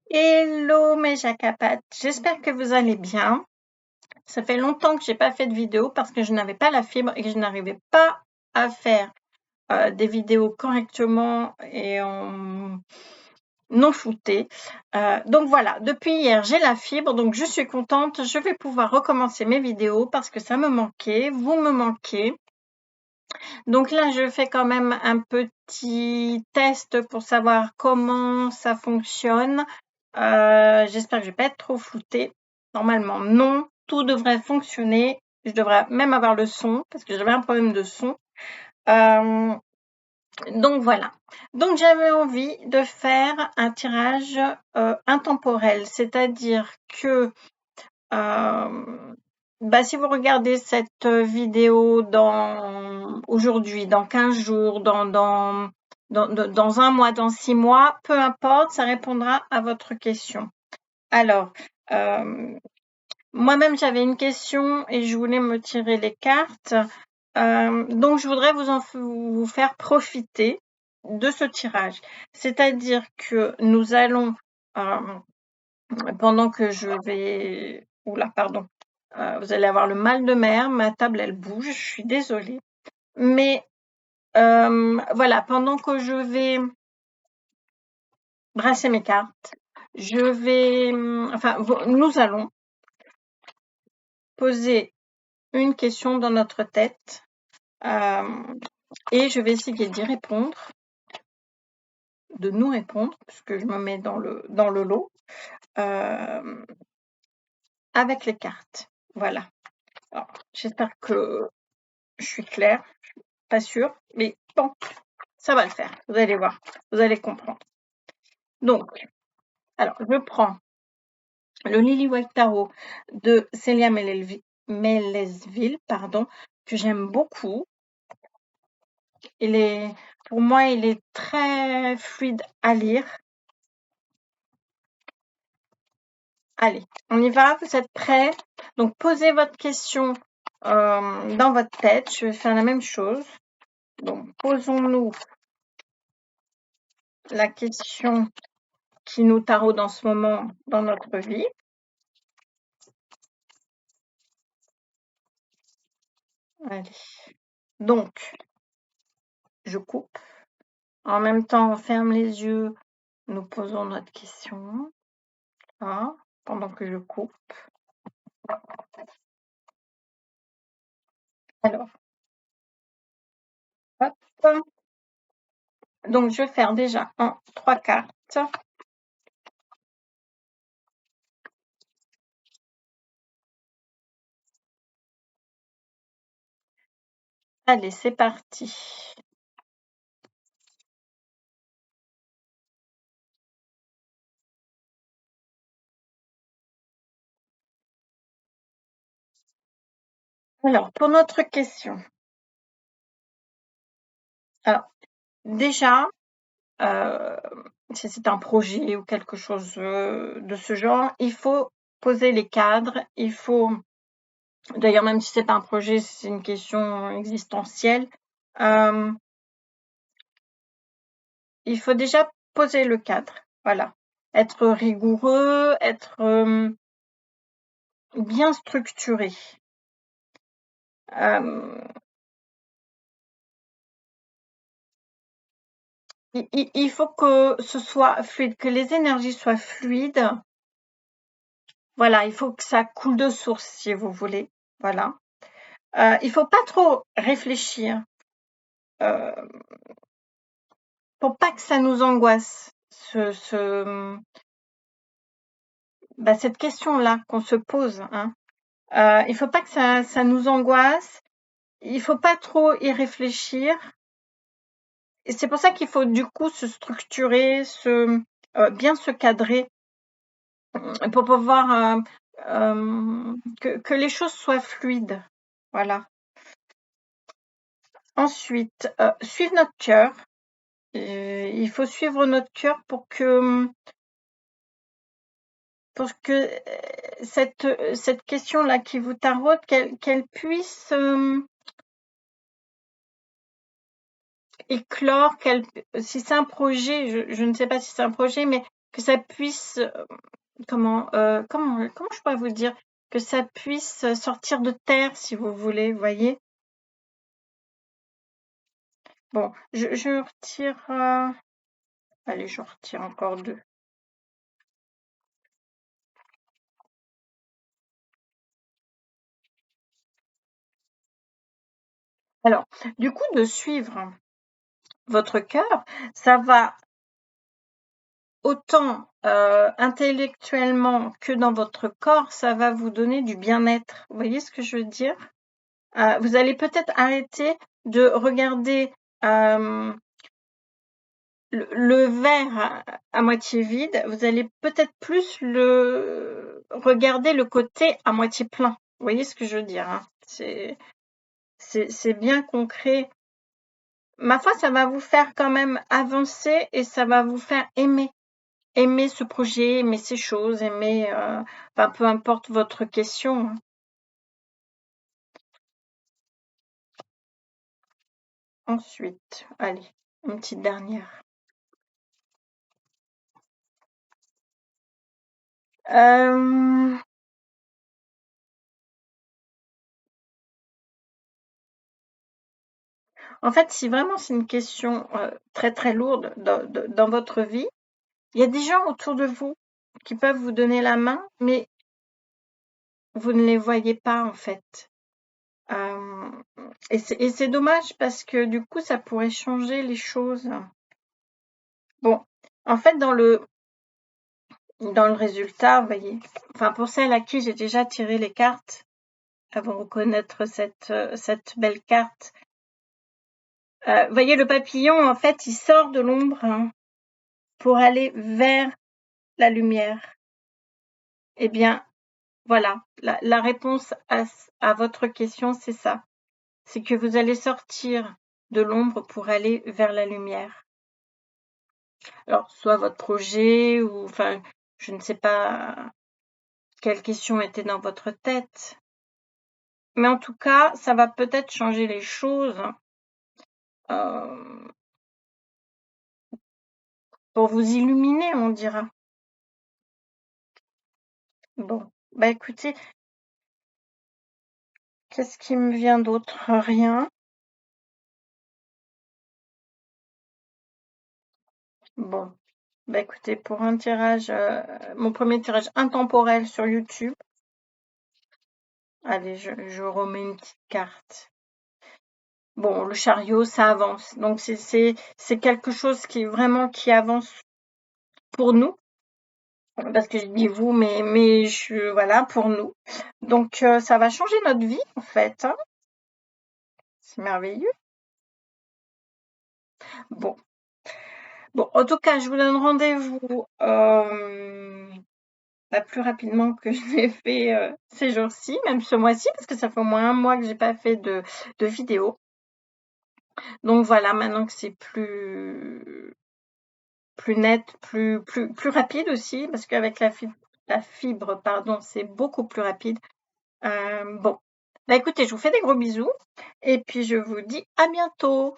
Hello mes jacapates, j'espère que vous allez bien. Ça fait longtemps que j'ai pas fait de vidéo parce que je n'avais pas la fibre et que je n'arrivais pas à faire des vidéos correctement et en non shootées. Donc voilà, depuis hier j'ai la fibre, donc je suis contente. Je vais pouvoir recommencer mes vidéos parce que ça me manquait, vous me manquez. Donc là, je fais quand même un petit test pour savoir comment ça fonctionne. J'espère que je vais pas être trop floutée. Normalement, non, tout devrait fonctionner. Je devrais même avoir le son parce que j'avais un problème de son. Donc voilà. Donc j'avais envie de faire un tirage intemporel, c'est-à-dire que si vous regardez cette vidéo aujourd'hui, dans 15 jours, dans un mois, dans 6 mois, peu importe, ça répondra à votre question. Alors, moi-même, j'avais une question et je voulais me tirer les cartes. Donc, je voudrais vous faire profiter de ce tirage. C'est-à-dire que nous allons, pendant que je vais... Oula, pardon. Vous allez avoir le mal de mer. Ma table, elle bouge. Je suis désolée. Mais voilà, pendant que je vais brasser mes cartes, je vais... Enfin, nous allons poser une question dans notre tête et je vais essayer d'y répondre, de nous répondre, puisque je me mets dans le lot, avec les cartes. Voilà. Alors, j'espère que je suis claire, je suis pas sûre, mais bon, ça va le faire. Vous allez voir, vous allez comprendre. Donc, alors, je prends le Lily White Tarot de Célia Mélesville, que j'aime beaucoup. Pour moi, il est très fluide à lire. Allez, on y va, vous êtes prêts? Donc, posez votre question dans votre tête. Je vais faire la même chose. Donc, posons-nous la question qui nous taraude en ce moment dans notre vie. Allez. Donc, je coupe. En même temps, on ferme les yeux. Nous posons notre question. Là, pendant que je coupe. Alors, hop. Donc, je vais faire déjà 3 cartes. Allez, c'est parti. Alors, pour notre question. Alors, déjà, si c'est un projet ou quelque chose de ce genre, il faut poser les cadres. Il faut, d'ailleurs, même si c'est pas un projet, c'est une question existentielle. Il faut déjà poser le cadre. Voilà. Être rigoureux, être bien structuré. Il faut que ce soit fluide, que les énergies soient fluides. Voilà, il faut que ça coule de source, si vous voulez. Voilà. Il faut pas trop réfléchir pour pas que ça nous angoisse. Cette question-là qu'on se pose. Hein. Il faut pas que ça nous angoisse. Il faut pas trop y réfléchir. Et c'est pour ça qu'il faut du coup se structurer, bien se cadrer pour pouvoir que les choses soient fluides. Voilà. Ensuite, suivre notre cœur. Il faut suivre notre cœur pour que cette question-là qui vous taraude, qu'elle puisse éclore, si c'est un projet, je ne sais pas si c'est un projet, mais que ça puisse, comment je pourrais vous dire? Que ça puisse sortir de terre, si vous voulez, vous voyez? Bon, je retire, allez, je retire encore 2. Alors, du coup, de suivre votre cœur, ça va autant intellectuellement que dans votre corps, ça va vous donner du bien-être. Vous voyez ce que je veux dire? Vous allez peut-être arrêter de regarder le verre à moitié vide. Vous allez peut-être plus regarder le côté à moitié plein. Vous voyez ce que je veux dire, hein? C'est bien concret. Ma foi, ça va vous faire quand même avancer et ça va vous faire aimer ce projet, aimer ces choses, aimer, enfin, peu importe votre question, hein. Ensuite, allez, une petite dernière. En fait, si vraiment c'est une question très très lourde dans votre vie, il y a des gens autour de vous qui peuvent vous donner la main, mais vous ne les voyez pas en fait. Et c'est dommage parce que du coup, ça pourrait changer les choses. Bon, en fait, dans le résultat, vous voyez, enfin pour celles à qui j'ai déjà tiré les cartes, elles vont reconnaître cette belle carte. Vous voyez, le papillon, en fait, il sort de l'ombre, hein, pour aller vers la lumière. Eh bien, voilà, la réponse à votre question, c'est ça. C'est que vous allez sortir de l'ombre pour aller vers la lumière. Alors, soit votre projet ou, enfin, je ne sais pas quelle question était dans votre tête, mais en tout cas, ça va peut-être changer les choses euh, pour vous illuminer, on dira. Bon, bah écoutez, qu'est-ce qui me vient d'autre? Rien. Bon, bah écoutez, pour un tirage, mon premier tirage intemporel sur YouTube, allez, je remets une petite carte. Bon, le chariot, ça avance. Donc c'est quelque chose qui avance pour nous. Parce que je dis vous, mais voilà, pour nous. Donc ça va changer notre vie en fait, hein. C'est merveilleux. Bon, bon, en tout cas, je vous donne rendez-vous plus rapidement que je l'ai fait ces jours-ci, même ce mois-ci, parce que ça fait au moins un mois que j'ai pas fait de vidéo. Donc voilà, maintenant que c'est plus net, plus rapide aussi, parce qu'avec la fibre, pardon, c'est beaucoup plus rapide. Bon, bah écoutez, je vous fais des gros bisous et puis je vous dis à bientôt.